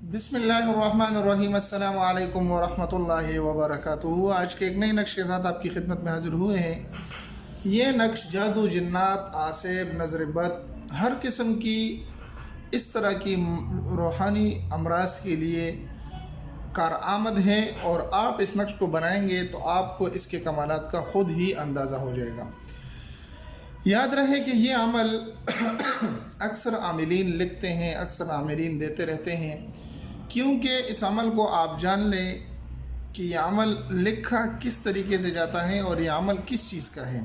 बिस्मिल्लाहिर्रहमानिर्रहीम अस्सलामु अलैकुम वरहमतुल्लाहि वबरकातुहू। आज के एक नए नक्श के साथ आपकी खिदमत में हाजिर हुए हैं। ये नक्श जादू, जिन्नात, आसेब, नज़र बद, हर किस्म की इस तरह की रूहानी अमराज के लिए कारआमद है और आप इस नक्श को बनाएंगे तो आपको इसके कमालात का ख़ुद ही अंदाज़ा हो जाएगा। याद रहे कि ये अमल अक्सर आमिलीन लिखते हैं, अक्सर आमिलीन देते रहते हैं, क्योंकि इस अमल को आप जान लें कि यह अमल लिखा किस तरीके से जाता है और यह अमल किस चीज़ का है।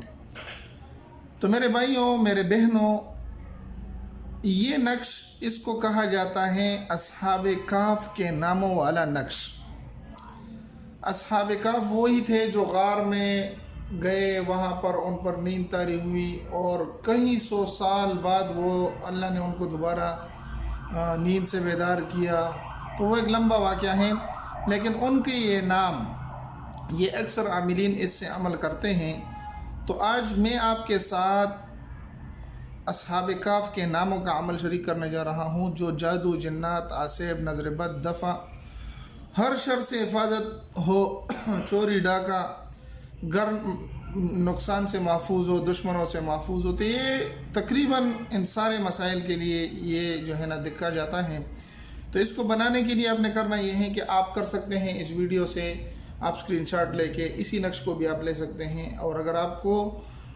तो मेरे भाइयों, मेरे बहनों, ये नक्श इसको कहा जाता है अस्हाबे काफ के नामों वाला नक्श। अस्हाबे काफ वही थे जो गार में गए, वहाँ पर उन पर नींद तारी हुई और कई सौ साल बाद वो अल्लाह ने उनको दोबारा नींद से बेदार किया। तो वो एक लंबा वाक़या है, लेकिन उनके ये नाम ये अक्सर आमिलीन इससे अमल करते हैं। तो आज मैं आपके साथ अस्हाबे काफ के नामों का अमल शरीक करने जा रहा हूँ, जो जादू, जिन्नात, आसेब, नज़र बद, दफ़ा, हर शर से हिफाजत हो, चोरी डाका, घर नुकसान से महफूज हो, दुश्मनों से महफूज हो। तो ये तकरीबन इन सारे मसाइल के लिए ये जो है ना दिखा जाता है। तो इसको बनाने के लिए आपने करना ये है कि आप कर सकते हैं, इस वीडियो से आप स्क्रीनशॉट लेके इसी नक्श को भी आप ले सकते हैं, और अगर आपको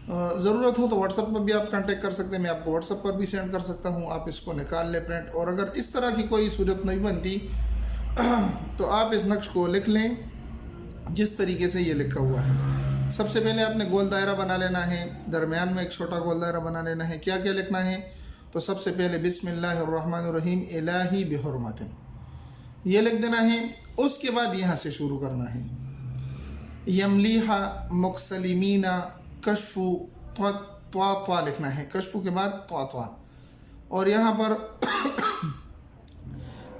ज़रूरत हो तो व्हाट्सएप पर भी आप कांटेक्ट कर सकते हैं, मैं आपको व्हाट्सएप पर भी सेंड कर सकता हूँ। आप इसको निकाल ले प्रिंट, और अगर इस तरह की कोई सूरत नहीं बनती तो आप इस नक्श को लिख लें जिस तरीके से ये लिखा हुआ है। सबसे पहले आपने गोल दायरा बना लेना है, दरमियान में एक छोटा गोल दायरा बना लेना है। क्या क्या लिखना है? तो सबसे पहले बिस्मिल्लाहिर्रहमानिर्रहीम इलाही बिहुर्मतिन, ये लिख देना है। उसके बाद यहाँ से शुरू करना है, यमलीहा मुक्सलिमीना कशफु त्वा लिखना है, कशफु के बाद त्वा, और यहाँ पर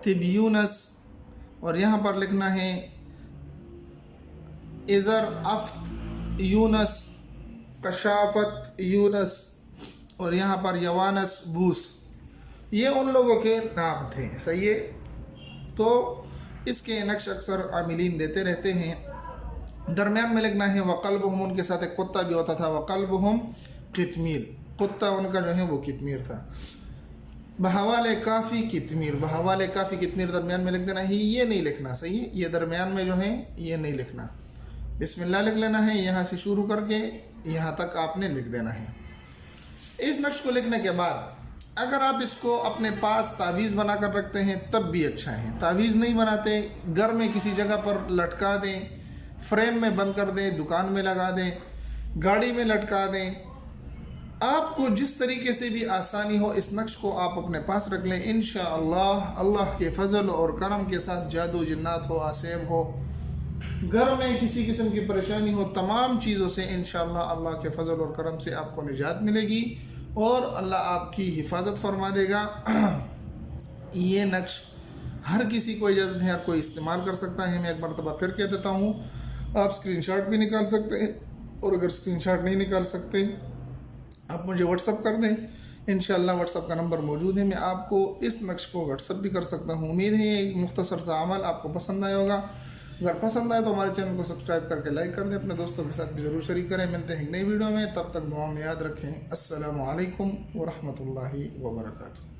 तिब्यूनस, और यहाँ पर लिखना है इज़र अफ्त यूनस, कशाफत यूनस, और यहाँ पर यवानस बूस। ये उन लोगों के नाम थे, सही है। तो इसके नक्श अक्सर आमिलीन देते रहते हैं। दरमियान में लिखना है वक़ल्बुहुम, उनके साथ एक कुत्ता भी होता था, वक़ल्बुहुम कितमीर, कुत्ता उनका जो है वो कितमीर था। बहवाले काफ़ी कितमीर, बहवाले काफ़ी कितमीर दरमियान में लिख देना है। ये नहीं लिखना, सही है, ये दरमियान में जो है ये नहीं लिखना। बिस्मिल्लाह लिख लेना है, यहाँ से शुरू करके यहाँ तक आपने लिख देना है। इस नक्श को लिखने के बाद अगर आप इसको अपने पास तावीज़ बना कर रखते हैं तब भी अच्छा है। तावीज़ नहीं बनाते, घर में किसी जगह पर लटका दें, फ्रेम में बंद कर दें, दुकान में लगा दें, गाड़ी में लटका दें, आपको जिस तरीके से भी आसानी हो इस नक्श को आप अपने पास रख लें। इंशाअल्लाह अल्लाह के फजल और करम के साथ जादू, जिन्नात हो, आसेब हो, घर में किसी किस्म की परेशानी हो, तमाम चीज़ों से इंशाअल्लाह अल्लाह के फजल और करम से आपको निजात मिलेगी और अल्लाह आपकी हिफाजत फरमा देगा। ये नक्श हर किसी को इजाज़त है, हर कोई इस्तेमाल कर सकता है। मैं एक मरतबा फिर कह देता हूँ, आप स्क्रीनशॉट भी निकाल सकते हैं, और अगर स्क्रीनशॉट नहीं निकाल सकते आप मुझे व्हाट्सअप कर दें। इंशाअल्लाह व्हाट्सअप का नंबर मौजूद है, मैं आपको इस नक्श को व्हाट्सअप भी कर सकता हूँ। उम्मीद है ये मुख्तसर सा अमल आपको पसंद आया होगा। अगर पसंद आए तो हमारे चैनल को सब्सक्राइब करके लाइक कर दें, अपने दोस्तों के साथ भी ज़रूर शरीक करें। मिलते हैं एक नई वीडियो में, तब तक दुआ में याद रखें। अस्सलामु अलैकुम वरहमतुल्लाहि वबरकातुहू।